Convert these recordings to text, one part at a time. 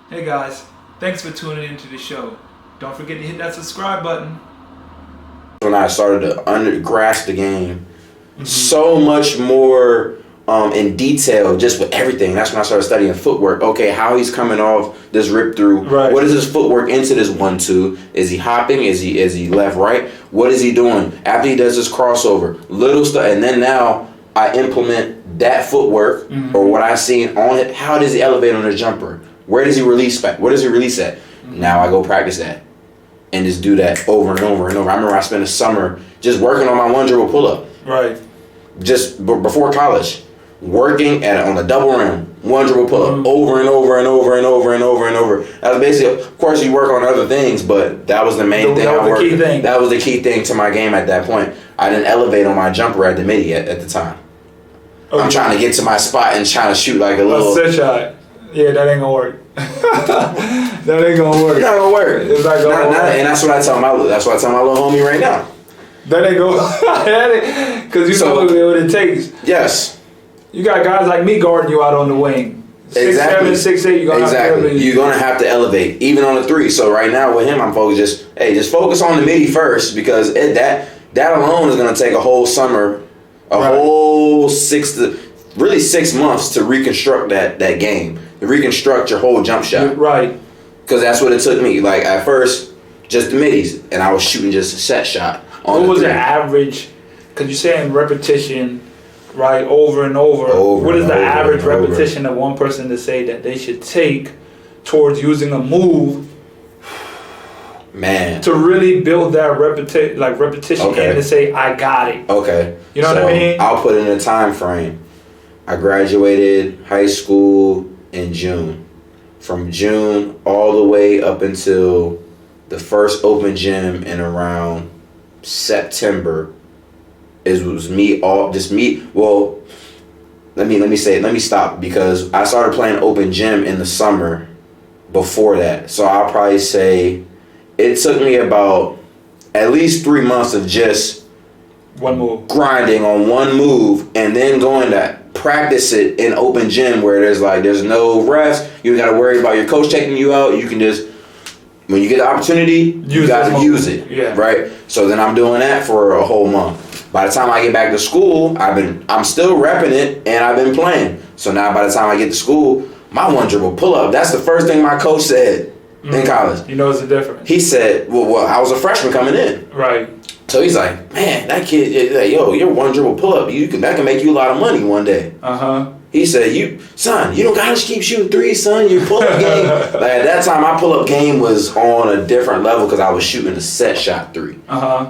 Hey guys, thanks for tuning into the show. Don't forget to hit that subscribe button. When I started to grasp the game so much more in detail, just with everything. That's when I started studying footwork. Okay, how he's coming off this rip through. Right. What is his footwork into this 1-2? Is he hopping? Is he left right? What is he doing after he does his crossover? Little stuff, and then now I implement that footwork or what I seen on it. How does he elevate on the jumper? Where does he release back? Where does he release at? Now I go practice that and just do that over and over and over. I remember I spent a summer just working on my 1-dribble pull-up. Right. Just before college, working on the double rim, 1-dribble pull-up over and over and over and over and over and over. That was basically, of course, you work on other things, but that was the main thing. That was the key thing. That was the key thing to my game at that point. I didn't elevate on my jumper at the midi at the time. Okay. I'm trying to get to my spot and trying to shoot like a little set shot. Yeah, that ain't gonna work. That ain't gonna work. It's not gonna work. It's not gonna work. And that's what I tell my little homie right now. That ain't gonna because you know what it takes. Yes. You got guys like me guarding you out on the wing. 6'7", 6'8", you're gonna have to elevate. You're gonna have to elevate, even on the 3. So right now with him, I'm focused just focus on the midi first, because that alone is gonna take a whole summer, whole 6 months to reconstruct that game, to reconstruct your whole jump shot. Right. Because that's what it took me. Like at first, just the middies, and I was shooting just a set shot. What was the average? Because you're saying repetition, right, over and over. What is the average repetition of one person to say that they should take towards using a move? Man. To really build that repetition and to say, I got it. Okay. You know what I mean? I'll put in a time frame. I graduated high school in June. From June all the way up until the first open gym in around September, let me stop, because I started playing open gym in the summer before that. So I'll probably say it took me about at least 3 months of just one move, grinding on one move, and then going to practice it in open gym where there's no refs. You got to worry about your coach checking you out. You can just, when you get the opportunity, you got to use it. Yeah. Right. So then I'm doing that for a whole month. By the time I get back to school, I'm still repping it, and I've been playing. So now by the time I get to school, my 1-dribble pull up, that's the first thing my coach said in college. You know it's a difference. He said, well, I was a freshman coming in. Right. So he's like, man, that kid, like, yo, your 1-dribble pull up, that can make you a lot of money one day. He said, you don't gotta keep shooting threes, son. Your pull up game. Like at that time, my pull up game was on a different level because I was shooting a set shot 3,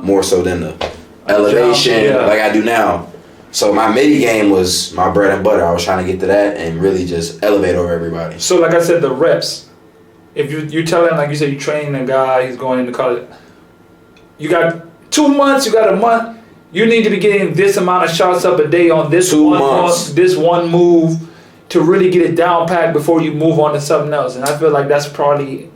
more so than the elevation like I do now. So my midi game was my bread and butter. I was trying to get to that and really just elevate over everybody. So like I said, the reps. If you tell him, like you said, you training a guy, he's going into college. You got 2 months, you got a month. You need to be getting this amount of shots up a day on this this one move to really get it down packed before you move on to something else. And I feel like that's probably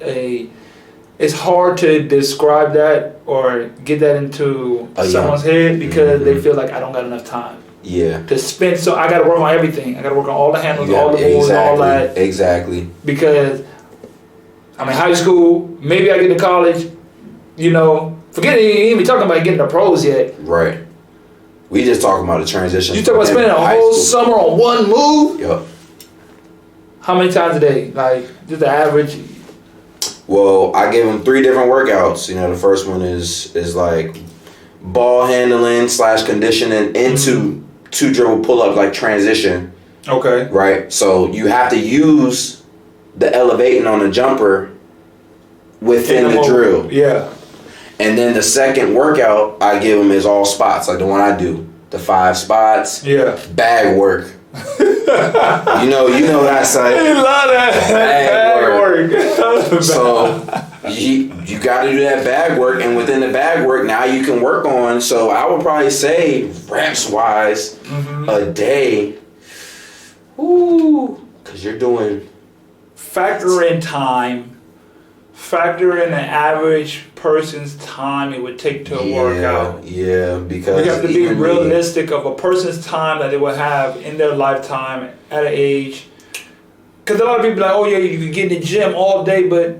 it's hard to describe that or get that into someone's head because they feel like I don't got enough time. Yeah. To spend, so I got to work on everything. I got to work on all the handles, all the moves, all that. Exactly. Because I'm in high school, maybe I get to college, forget it, you ain't even talking about getting the pros yet. Right. We just talking about the transition. You talking about spending a whole summer on one move? Yep. How many times a day? Like, just the average? Well, I give them 3 different workouts. The first one is like ball handling / conditioning into 2-dribble pull-up, like transition. Okay. Right? So you have to use the elevating on the jumper within the drill. Yeah. And then the second workout I give them is all spots, like the one I do. The 5 spots. Yeah. Bag work. you know that side. I love that. Bag work. So you got to do that bag work, and within the bag work, now you can work on. So I would probably say reps wise, a day. Ooh, because you're doing. Factor in time. Factor in the average person's time it would take to work out. Yeah, because we have to be realistic of a person's time that they will have in their lifetime at an age. Because a lot of people are like, oh yeah, you can get in the gym all day, but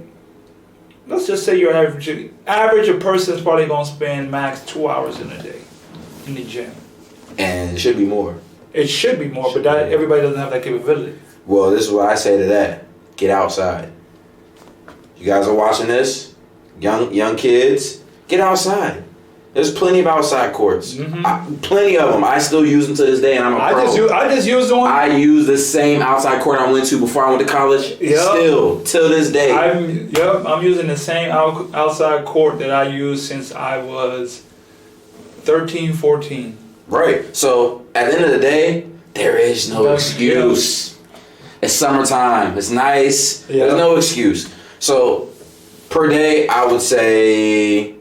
let's just say your average person is probably gonna spend max 2 hours in a day in the gym. And it should be more. It should be more, but everybody doesn't have that capability. Well, this is what I say to that. Get outside. You guys are watching this? Young kids, get outside. There's plenty of outside courts. Plenty of them. I still use them to this day, and I'm a pro. I just used one. I use the same outside court I went to before I went to college. Yep. Still, till this day. I'm using the same outside court that I used since I was 13, 14. Right. So, at the end of the day, there is no excuse. It's summertime. It's nice. Yeah. There's no excuse. So, per day, I would say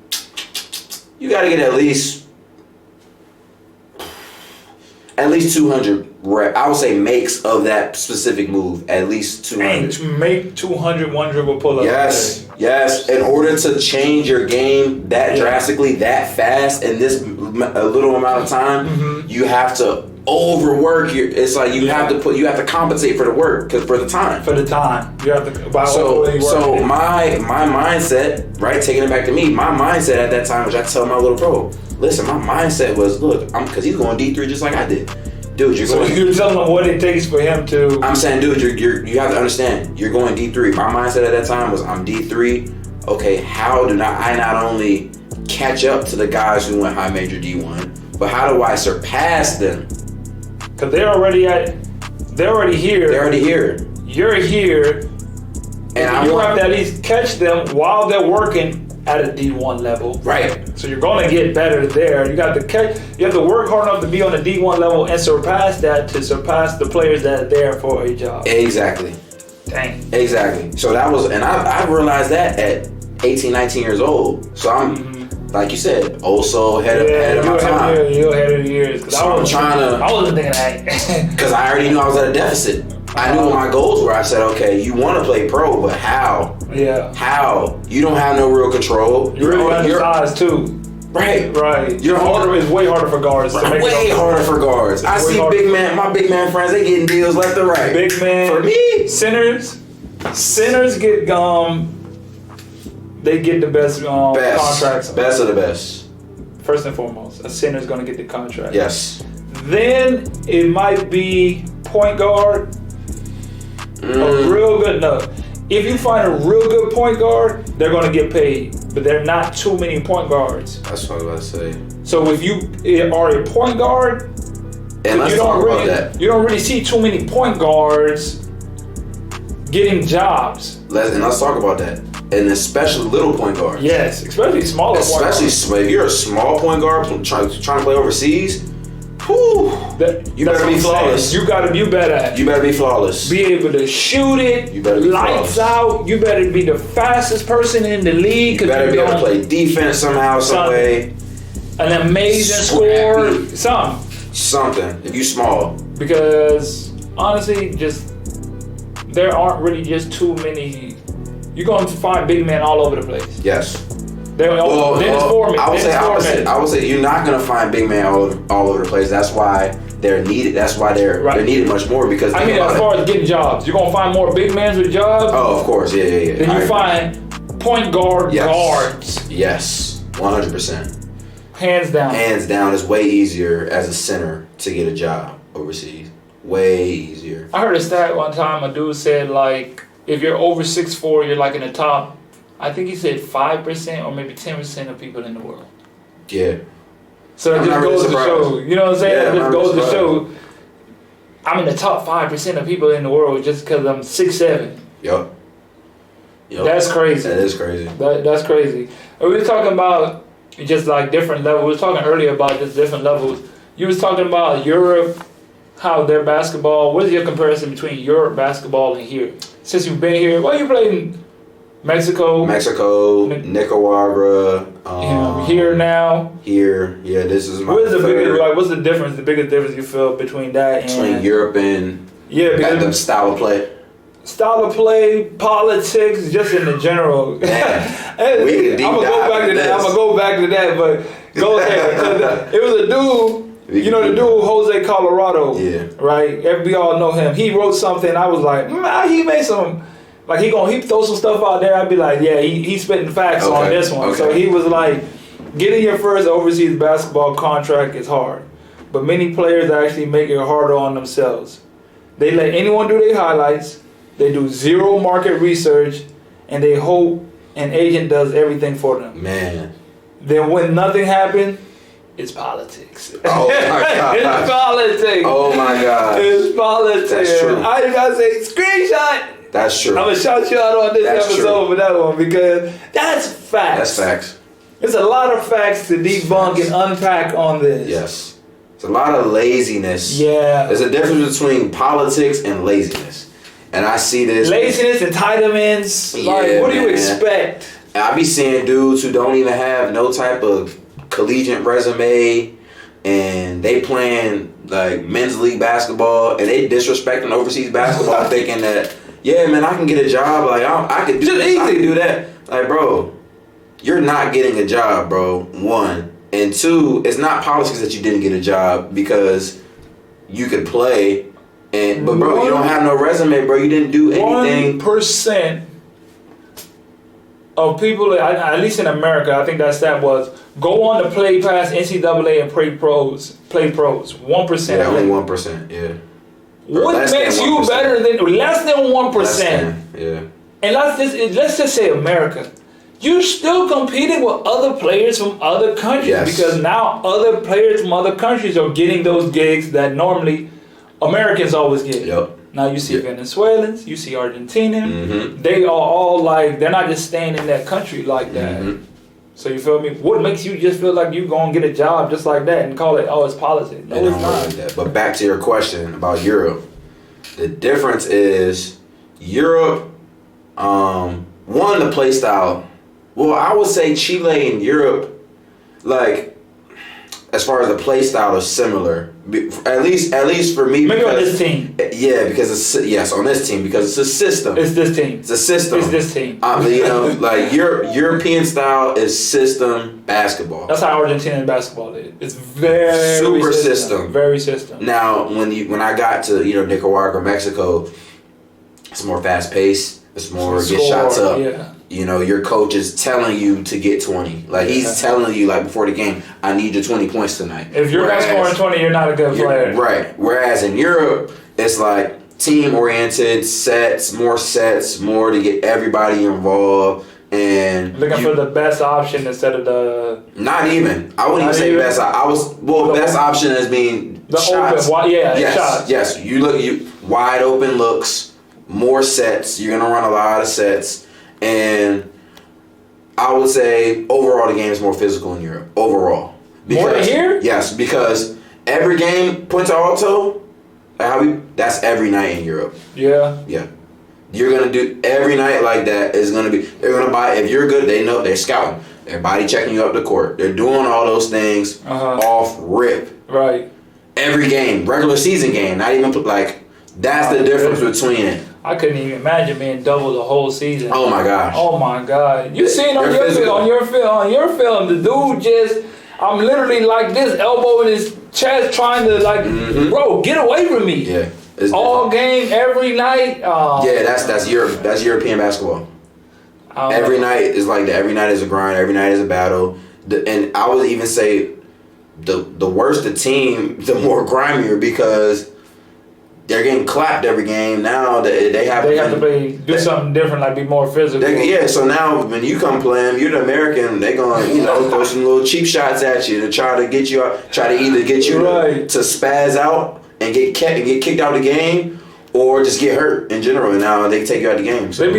you got to get at least 200 reps. I would say makes of that specific move. At least 200. And to make 200 one dribble pull-ups. Yes. In order to change your game that drastically, that fast, in this a little amount of time, you have to overwork your. It's like you have to compensate for the work because for the time. You have to. So my mindset, right? Taking it back to me, my mindset at that time, which I tell my little bro, listen, my mindset was, look, because he's going D3 just like I did. Dude, you're telling him what it takes for him to. I'm saying, dude, you have to understand, you're going D3. My mindset at that time was, I'm D3. Okay, how do I not only catch up to the guys who went high major D1, but how do I surpass them? Because they're already here. They're already here. You're here. And you have to at least catch them while they're working at a D1 level. Right. So you're going to get better there. You have to work hard enough to be on the D1 level and surpass that to surpass the players that are there for a job. Exactly. Dang. Exactly. So that was, and I realized that at 18, 19 years old. So I'm, like you said, also ahead of my time. You're ahead of the years. So I wasn't thinking that. Because I already knew I was at a deficit. I knew what my goals were. I said, okay, you want to play pro, but how? Yeah. How? You don't have no real control. You're really undersized too. Right. It's way harder for guards. Way harder for guards. I see my big man friends, they getting deals left and right. Big man. For me, centers get they get the best contracts. Best of the best. First and foremost, a center's gonna get the contract. Yes. Then it might be point guard. A real good if you find a real good point guard, they're gonna get paid. But there are not too many point guards. That's what I was about to say. So if you are a point guard, and let's talk about that. You don't really see too many point guards getting jobs. Let's talk about that. And especially little point guards. Yes, especially smaller point guards. Especially if you're a small point guard trying to play overseas, you better be flawless. You better be flawless. Be able to shoot it. You better be lights flawless. Out. You better be the fastest person in the league. You better be able to play defense somehow, some way. An amazing score. Something. If you small. Because honestly, there aren't really just too many. You're going to find big men all over the place. Yes. I would say you're not gonna find big men all over the place. That's why they're needed. That's why they're needed much more because as far as getting jobs, you're gonna find more big men with jobs. Oh, of course, yeah. Then you find point guard guards. Yes, 100%. Hands down. Hands down, it's way easier as a center to get a job overseas. Way easier. I heard a stat one time. A dude said like, if you're over 6'4", you're like in the top. I think he said 5% or maybe 10% of people in the world. Yeah. So it just goes to show. You know what I'm saying? Yeah, it just goes to show. I'm in the top 5% of people in the world just because I'm 6'7". Yup. That's crazy. That is crazy. That's crazy. And we were talking about just like different levels. We were talking earlier about just different levels. You was talking about Europe, how their basketball. What is your comparison between Europe basketball and here? Since you've been here, you played in Mexico, Nicaragua. Here now. Here, yeah. This is my. What's the difference? The biggest difference you feel between that between Europe and because the style of play. Style of play, politics, just in the general. Yeah. We can deep dive. I'm gonna go back to that, but go ahead. It was a dude You know the dude Jose Colorado, right? We all know him. He wrote something. I was like, he made some, like he throw some stuff out there. I'd be like, yeah, he's spitting facts on this one. So he was like, getting your first overseas basketball contract is hard, but many players actually make it harder on themselves. They let anyone do their highlights. They do zero market research, and they hope an agent does everything for them. Man. Then when nothing happened, it's politics. Oh my God. It's politics. Oh my God. It's politics. That's true. I just gotta say, screenshot. That's true. I'm gonna shout you out on this episode for that one because that's facts. That's facts. There's a lot of facts to debunk and unpack on this. Yes. It's a lot of laziness. Yeah. There's a difference between politics and laziness. And I see this. Laziness, entitlements. Like, what do you expect? I be seeing dudes who don't even have no type of collegiate resume, and they playing like men's league basketball, and they disrespecting overseas basketball, thinking that, yeah, man, I can get a job. Like I could do this, I can do that. Like, bro, you're not getting a job, bro. One. And two, it's not politics that you didn't get a job because you could play, but bro, you don't have no resume, bro. You didn't do anything. 1% of people, at least in America, I think that stat was, go on to play past NCAA and play pros. 1%. Yeah, only 1%. Yeah. What makes you better than less than 1%? Yeah. And let's just say America. You're still competing with other players from other countries because now other players from other countries are getting those gigs that normally Americans always get. Yep. Now you see Venezuelans, you see Argentinians. They are all like, they're not just staying in that country like that. So you feel me? What makes you just feel like you're going to get a job just like that and call it, oh, it's politics? No, it's not. Like that. But back to your question about Europe. The difference is Europe, one, the play style. Well, I would say Chile and Europe, like, as far as the play style is similar. At least for me. Maybe on this team. Yeah, because it's on this team because it's a system. It's this team. It's a system. It's this team. You know, like European style is system basketball. That's how Argentinian basketball is. It's very super system. Very system. Now, when I got to Nicaragua, Mexico, it's more fast paced. It's more get shots up. Yeah. You know, your coach is telling you to get 20. Like, he's telling you, like, before the game, I need your 20 points tonight. If you're not scoring 20, you're not a good player. Right. Whereas in Europe, it's like team-oriented, more more to get everybody involved. And looking for the best option instead of the... Not even. I wouldn't even say best. Best option as being the shots. Open, shots. Yes. You wide open looks, more sets. You're going to run a lot of sets. And I would say overall the game is more physical in Europe. Overall. More than here? Yes, because every game, Punta Alto, that's every night in Europe. Yeah. Yeah. You're going to do every night like that is going to be, they're going to buy, if you're good, they know, they're scouting. They're body checking you up the court. They're doing all those things off rip. Right. Every game, regular season game, not even like, that's the difference between it. I couldn't even imagine being double the whole season. Oh my gosh. Oh my God. You seen on your film, the dude just, I'm literally like this, elbow in his chest trying to like, bro, get away from me. Yeah. All game, every night. Yeah, that's Europe. That's European basketball. Every night is like that. Every night is a grind. Every night is a battle. And I would even say the worse the team, the more grimier because they're getting clapped every game. Now they have to do something different, like be more physical. So now when you come play them, you're the American. They're going to throw some little cheap shots at you to try to get you out, try to either get you to spaz out and get kicked out of the game, or just get hurt in general. And now they take you out of the game. So it'd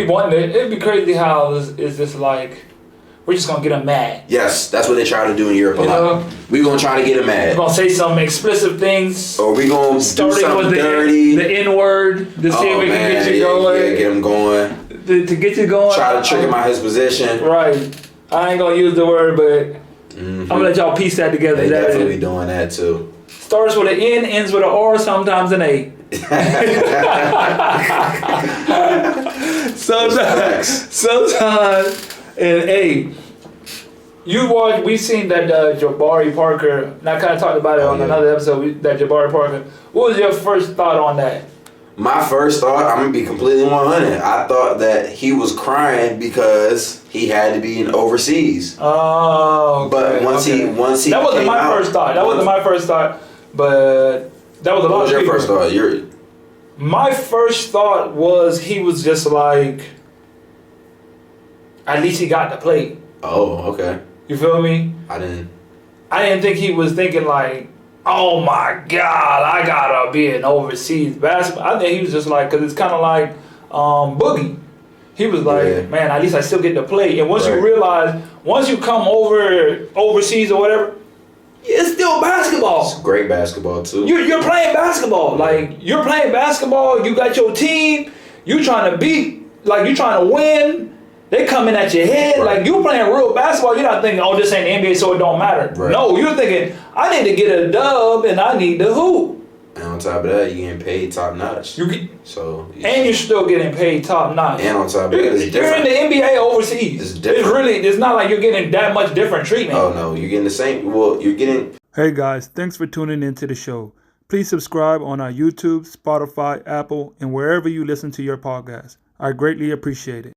be crazy how is this like. We're just gonna get them mad. Yes, that's what they try to do in Europe a lot. We're gonna try to get them mad. We're gonna say some explicit things. Or we gonna do something dirty. The N-word to see if we can get you going. Yeah, get them going. To get you going. Try to trick him out his position. Right. I ain't gonna use the word, but I'm gonna let y'all piece that together. They definitely doing that too. Starts with an N, ends with an R, sometimes an A. sometimes an A. We seen that Jabari Parker, and I kind of talked about it on another episode, that Jabari Parker. What was your first thought on that? My first thought, I'm going to be completely 100. I thought that he was crying because he had to be in overseas. Oh, okay. But once he that wasn't my first thought. That wasn't my first thought, but that was a lot of people. What was your first thought? My first thought was he was just like, at least he got to play. Oh, okay. You feel me? I didn't think he was thinking like, oh my God, I gotta be an overseas basketball. I think he was just like, because it's kind of like Boogie. He was like, man, at least I still get to play. And once you realize, once you come overseas or whatever, it's still basketball. It's great basketball too. You're playing basketball. Like, you're playing basketball. You got your team. You trying to beat. Like, you trying to win. They coming at your head. Right. Like, you playing real basketball. You're not thinking, oh, this ain't the NBA, so it don't matter. Right. No, you're thinking, I need to get a dub and I need to hoop. And on top of that, you're getting paid top notch. And you're still getting paid top notch. And on top of that, it's different. You're in the NBA overseas. It's different. It's not like you're getting that much different treatment. Oh, no. You're getting the same. Well, you're getting... Hey, guys. Thanks for tuning into the show. Please subscribe on our YouTube, Spotify, Apple, and wherever you listen to your podcast. I greatly appreciate it.